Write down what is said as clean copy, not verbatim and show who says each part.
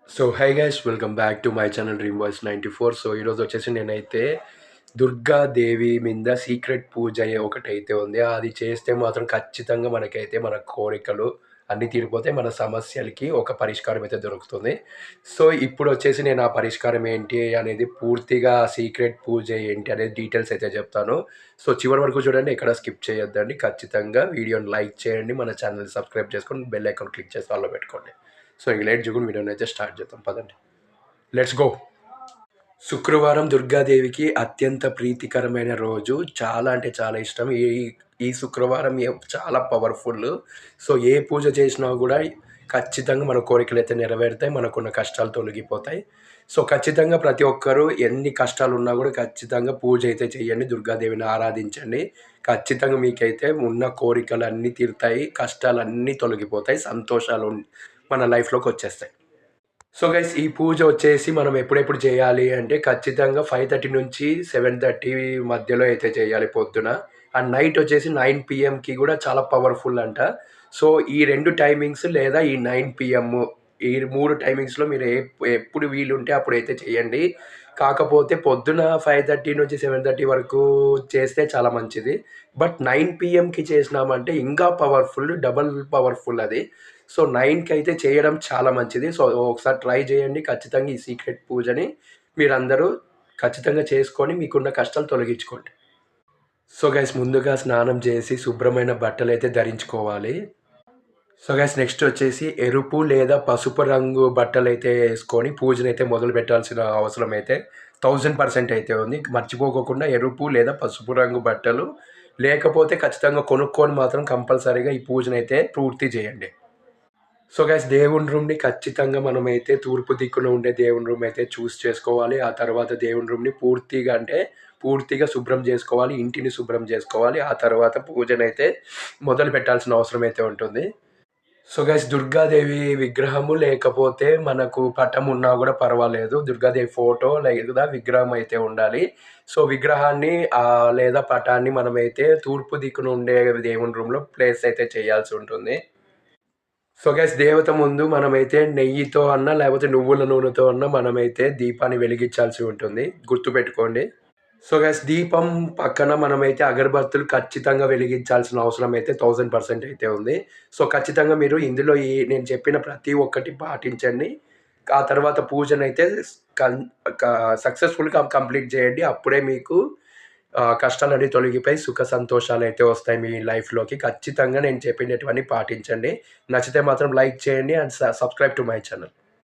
Speaker 1: So hi guys welcome back to my channel dream boys 94. So ఈరోజు వచ్చేసి నేనైతే దుర్గాదేవి మీద సీక్రెట్ పూజ అయ్యే ఒకటైతే ఉంది. అది చేస్తే మాత్రం ఖచ్చితంగా మనకైతే మన కోరికలు అన్నీ తీరిపోతాయి. మన సమస్యలకి ఒక పరిష్కారం అయితే దొరుకుతుంది. సో ఇప్పుడు వచ్చేసి నేను ఆ పరిష్కారం ఏంటి అనేది పూర్తిగా సీక్రెట్ పూజ ఏంటి అనేది డీటెయిల్స్ అయితే చెప్తాను. సో చివరి వరకు చూడండి, ఎక్కడ స్కిప్ చేయొద్దండి. ఖచ్చితంగా వీడియోని లైక్ చేయండి, మన ఛానల్ సబ్స్క్రైబ్ చేసుకొని బెల్ ఐకాన్ క్లిక్ చేసి ఆల్లో పెట్టుకోండి. సో ఇంక లేట్ చేయకుండా వీడియోని అయితే స్టార్ట్ చేద్దాం, పదండి. Let's go. శుక్రవారం దుర్గాదేవికి అత్యంత ప్రీతికరమైన రోజు. చాలా అంటే చాలా ఇష్టం. ఈ ఈ శుక్రవారం చాలా పవర్ఫుల్. సో ఏ పూజ చేసినా కూడా ఖచ్చితంగా మన కోరికలైతే నెరవేరుతాయి. మనకున్న కష్టాలు తొలగిపోతాయి. సో ఖచ్చితంగా ప్రతి ఒక్కరు ఎన్ని కష్టాలున్నా కూడా ఖచ్చితంగా పూజ అయితే చేయండి. దుర్గాదేవిని ఆరాధించండి. ఖచ్చితంగా మీకైతే ఉన్న కోరికలన్నీ తీరుతాయి. కష్టాలన్నీ తొలగిపోతాయి. సంతోషాలు మన లైఫ్‌లోకి వచ్చేస్తాయి. సో గైస్ ఈ పూజ వచ్చేసి మనం ఎప్పుడెప్పుడు చేయాలి అంటే ఖచ్చితంగా 5:30 నుంచి 7:30 మధ్యలో అయితే చేయాలి పొద్దున. అండ్ నైట్ వచ్చేసి 9 పీఎంకి కూడా చాలా పవర్ఫుల్ అంట. సో ఈ 2 టైమింగ్స్ లేదా ఈ 9 పీఎం ఈ 3 టైమింగ్స్‌లో మీరు ఎప్పుడు వీలుంటే అప్పుడైతే చేయండి. కాకపోతే పొద్దున 5:30 నుంచి 7:30 వరకు చేస్తే చాలా మంచిది. బట్ 9 పీఎంకి చేసినామంటే ఇంకా పవర్ఫుల్, డబుల్ పవర్ఫుల్ అది. సో 9కి అయితే చేయడం చాలా మంచిది. సో ఒకసారి ట్రై చేయండి. ఖచ్చితంగా ఈ సీక్రెట్ పూజని మీరందరూ ఖచ్చితంగా చేసుకొని మీకున్న కష్టాలు తొలగించుకోండి. సో గైస్ ముందుగా స్నానం చేసి శుభ్రమైన బట్టలైతే ధరించుకోవాలి. సో గైస్ నెక్స్ట్ వచ్చేసి ఎరుపు లేదా పసుపు రంగు బట్టలైతే యేసుకొని పూజనైతే మొదలు పెట్టాల్సిన అవసరం అయితే 1000% అయితే ఉంది. మర్చిపోకోకుండా ఎరుపు లేదా పసుపు రంగు బట్టలు లేకపోతే ఖచ్చితంగా కొనుక్కొని మాత్రం కంపల్సరీగా ఈ పూజనైతే పూర్తి చేయండి. సో గైస్ దేవుని రూమ్‌ని ఖచ్చితంగా మనమైతే తూర్పు దిక్కున ఉండే దేవుని రూమ్ అయితే చేసుకోవాలి. ఆ తర్వాత దేవుని రూమ్‌ని పూర్తిగా శుభ్రం చేసుకోవాలి. ఇంటిని శుభ్రం చేసుకోవాలి. ఆ తర్వాత పూజనైతే మొదలు పెట్టాల్సిన అవసరం అయితే ఉంటుంది. సో గైస్ దుర్గాదేవి విగ్రహము లేకపోతే మనకు పటం ఉన్నా గూడా పర్వాలేదు. దుర్గాదేవి ఫోటో లేదా విగ్రహం అయితే ఉండాలి. సో విగ్రహాన్ని లేదా పటాన్ని మనమైతే తూర్పు దిక్కున ఉండే దేవుని రూమ్‌లో ప్లేస్ అయితే చేయాల్సి ఉంటుంది. సో గైస్ దేవత ముందు మనమైతే నెయ్యితో అన్నా, లేకపోతే నువ్వుల నూనెతో అన్నా మనమైతే దీపాన్ని వెలిగించాల్సి ఉంటుంది. గుర్తుపెట్టుకోండి. సో గైస్ దీపం పక్కన మనమైతే అగరబత్తులు ఖచ్చితంగా వెలిగించాల్సిన అవసరం అయితే 1000% అయితే ఉంది. సో ఖచ్చితంగా మీరు ఇందులో నేను చెప్పిన ప్రతి ఒక్కటి పాటించండి. ఆ తర్వాత పూజనైతే కన్ క సక్సెస్‌ఫుల్‌గా కంప్లీట్ చేయండి. అప్పుడే మీకు కష్టాలన్నీ తొలగిపోయి సుఖ సంతోషాలైతే వస్తాయి మీ లైఫ్‌లోకి. ఖచ్చితంగా నేను చెప్పినటువన్నీ పాటించండి. నచ్చితే మాత్రం లైక్ చేయండి and subscribe to my channel.